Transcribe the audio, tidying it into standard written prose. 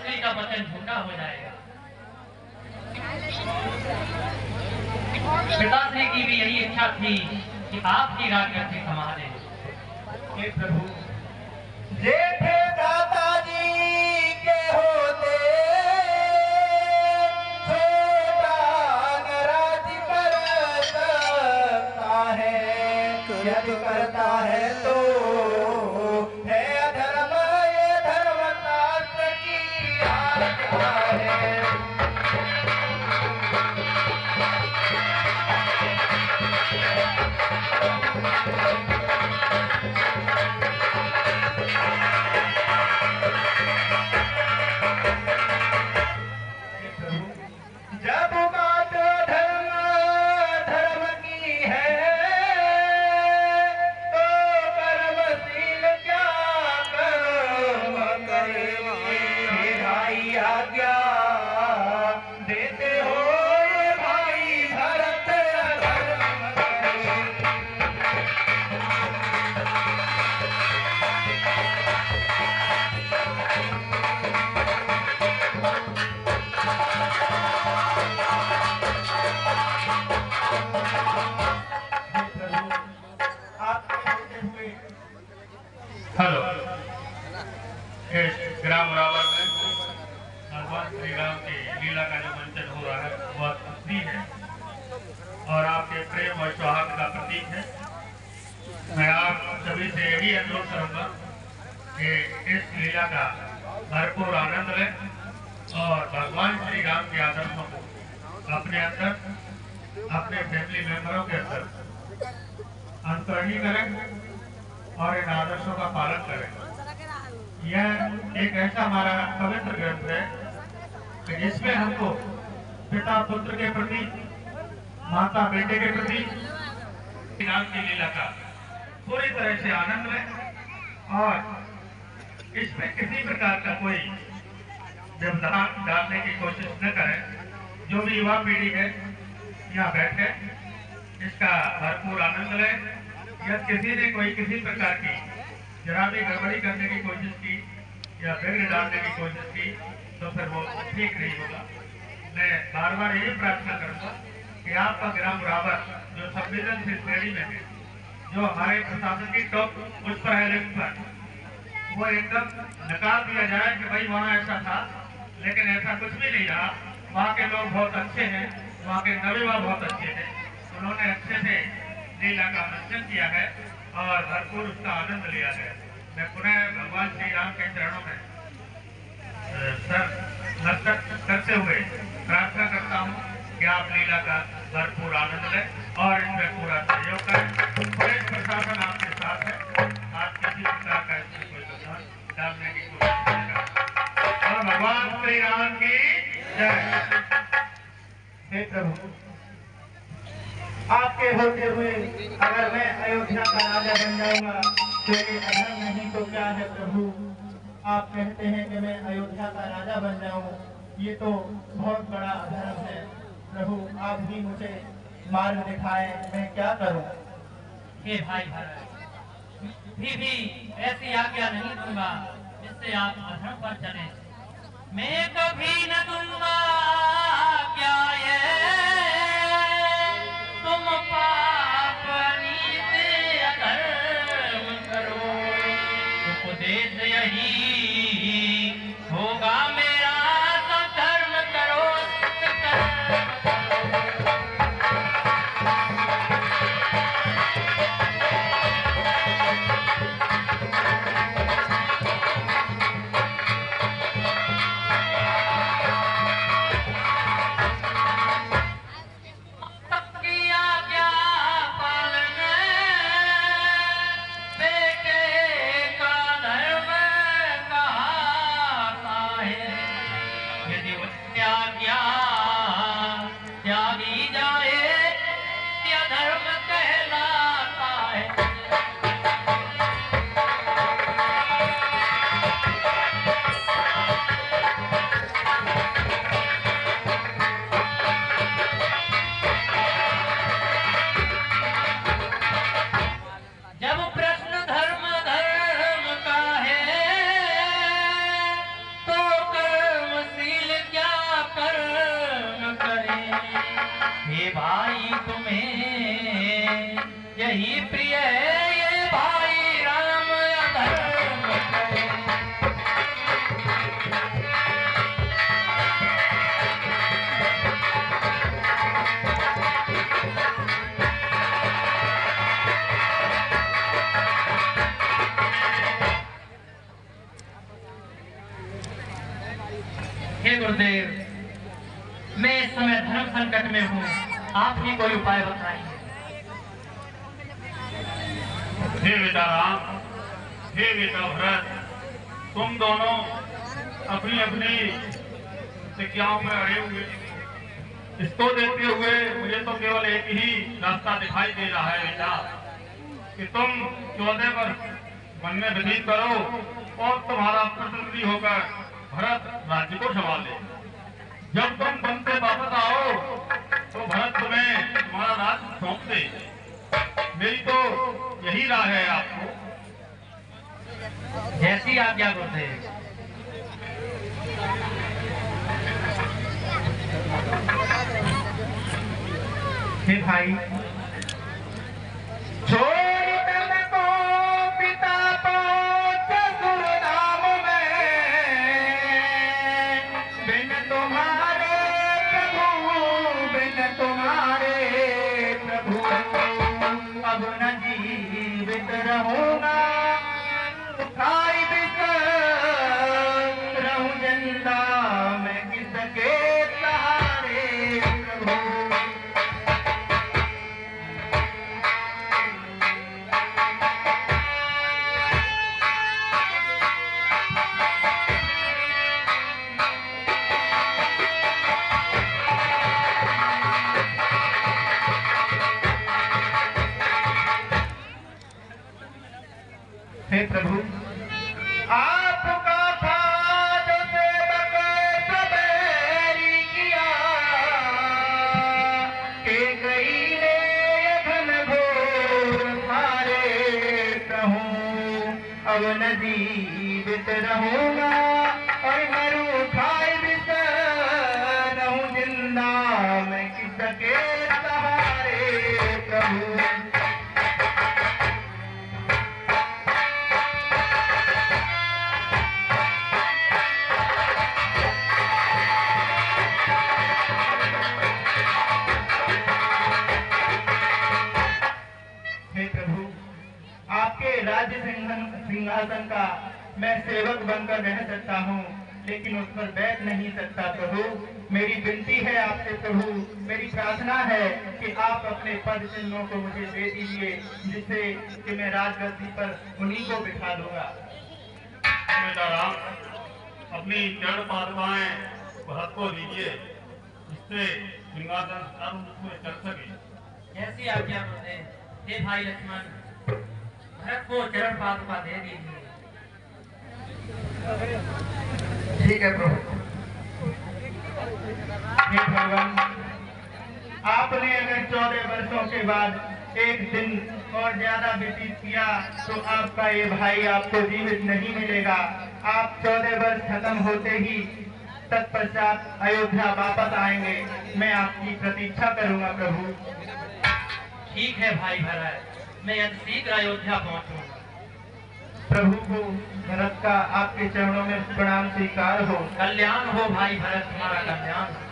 पिताश्री का वचन झूठा हो जाएगा। पिताश्री की भी यही इच्छा थी कि आपकी राजगद्दी संभाले। हे प्रभु, जेठे दादाजी के होते छोटा नाराज कर सकता है, यदि करता है तो है अधर्म, ये धर्मशास्त्र की आज्ञा है। जब बात धर्म धर्म की है तो कर्मशील क्या कर्म करे। हे भाई आज्ञा देते हो, ये भाई भरत अधर्म करे। हेलो, इस ग्राम रावण में भगवान श्री राम की लीला का जो मंचन हो रहा है बहुत असली है और आपके प्रेम और सौहार्द का प्रतीक है। मैं आप सभी से यही अनुरोध करूंगा कि इस लीला का भरपूर आनंद लें और भगवान श्री राम के आदर्शों को अपने अंदर, अपने फैमिली मेंबरों के अंदर अंतर्णी करें और इन आदर्शों का पालन करें। यह एक ऐसा हमारा पवित्र ग्रंथ है कि जिसमें हमको पिता पुत्र के प्रति, माता बेटे के प्रति राम की लीला का पूरी तरह से आनंद लें और इसमें किसी प्रकार का कोई व्यवधान डालने की कोशिश न करें। जो भी युवा पीढ़ी है यहाँ बैठे इसका भरपूर आनंद लें। या किसी ने कोई किसी प्रकार की जरा भी गड़बड़ी करने की कोशिश की या विघ्न डालने की कोशिश की तो फिर वो ठीक नहीं होगा। मैं बार बार यही प्रार्थना करूंगा कि आपका ग्राम रावण जो संवेदनशील श्रेणी में है, जो हमारे प्रशासन की टॉप उस पर है लिस्ट पर, वो एकदम नकार दिया जाए कि भाई वहाँ ऐसा था, लेकिन ऐसा कुछ भी नहीं रहा। वहाँ के लोग बहुत अच्छे हैं, वहाँ के नवीवा बहुत अच्छे हैं, उन्होंने अच्छे से लीला का मंचन किया है और भरपूर उसका आनंद लिया है। मैं पुनः भगवान श्री राम के चरणों में सर नतमस्तक करते हुए प्रार्थना करता हूँ कि आप लीला का भरपूर आनंद लें और इसमें पूरा सहयोग करें। पुलिस प्रशासन आपके साथ है, आप किसी प्रकार का इसमें कोई बदलाव डालने की कोशिश करें। और भगवान श्री राम की जय। हे प्रभु, आपके होते हुए अगर मैं अयोध्या का राजा बन जाऊंगा तो ये अधर्म नहीं तो क्या है प्रभु। आप कहते हैं कि मैं अयोध्या का राजा बन जाऊं, ये तो बहुत बड़ा अधर्म है प्रभु। आप भी मुझे मार्ग दिखाएं, मैं क्या करूं। हे भाई भरत, भी ऐसी आज्ञा नहीं दूंगा जिससे आप अधर्म पर चले। मैं कभी न दूंगा आज्ञा तुम पाप नीति अधर्म करो। उपदेश यही होगा मेरा, सब धर्म करो, यही प्रिय है ये भाई राम अधर्म करे। हे गुरुदेव, मैं इस समय धर्म संकट में हूँ, आप ही कोई उपाय बताइए। हे बेटा राम, हे बेटा भरत, तुम दोनों अपनी अपनी सिक्कियाओं में अड़े हुए, इसको देखते हुए मुझे तो केवल एक ही रास्ता दिखाई दे रहा है बेटा, कि तुम 14 वर्ष वन में व्यतीत करो और तुम्हारा प्रतिनिधि होकर भरत राज्य को संभाले। जब तुम वन से वापस आओ तो भरत तुम्हें तुम्हारा राज्य सौंप दे। मेरी तो यही राय है आपको। जैसी आज्ञा गुरुदेव। हे भाई, छोड़ तन को पिता पहुंच गुरुधाम में, बिन तुम्हारे प्रभु, बिन तुम्हारे प्रभु, अब न जीवित रहूंगा, खाई बिसर रहूं जिंदा, मैं किसके सहारे प्रभु। हे प्रभु, आपका था जो सेवक सबेरी किया, के गई ने घन घोर थारे कहूँ, अब न जीवित रहूंगा और मरूं खाई बिसर रहूं जिंदा, मैं किसके सहारे प्रभु। राज्य सिंहासन का मैं सेवक बनकर रह सकता हूँ, लेकिन उस पर बैठ नहीं सकता प्रभु। मेरी विनती है आपसे प्रभु, मेरी प्रार्थना है कि आप अपने पद चिन्हों को मुझे दे दीजिए, जिससे कि मैं राजगद्दी पर उन्हीं को बिठा दूंगा। राम, अपनी जड़ पादुकाएं भरत को दीजिए, जिससे सिंहासन में चल सके। जैसी आज्ञा गुरुदेव। हे भाई लक्ष्मण, भरत को चरण पादुका दे दीजिए। ठीक है प्रभु। हे भगवान, आपने अगर 14 वर्षों के बाद एक दिन और ज्यादा व्यतीत किया तो आपका ये भाई आपको जीवित नहीं मिलेगा। आप 14 वर्ष खत्म होते ही तत्पश्चात अयोध्या वापस आएंगे। मैं आपकी प्रतीक्षा करूंगा प्रभु। ठीक है भाई भरत, मैं अति शीघ्र अयोध्या पहुंचूंगा। प्रभु को भरत का आपके चरणों में प्रणाम स्वीकार हो। कल्याण हो भाई भरत, तुम्हारा कल्याण हो।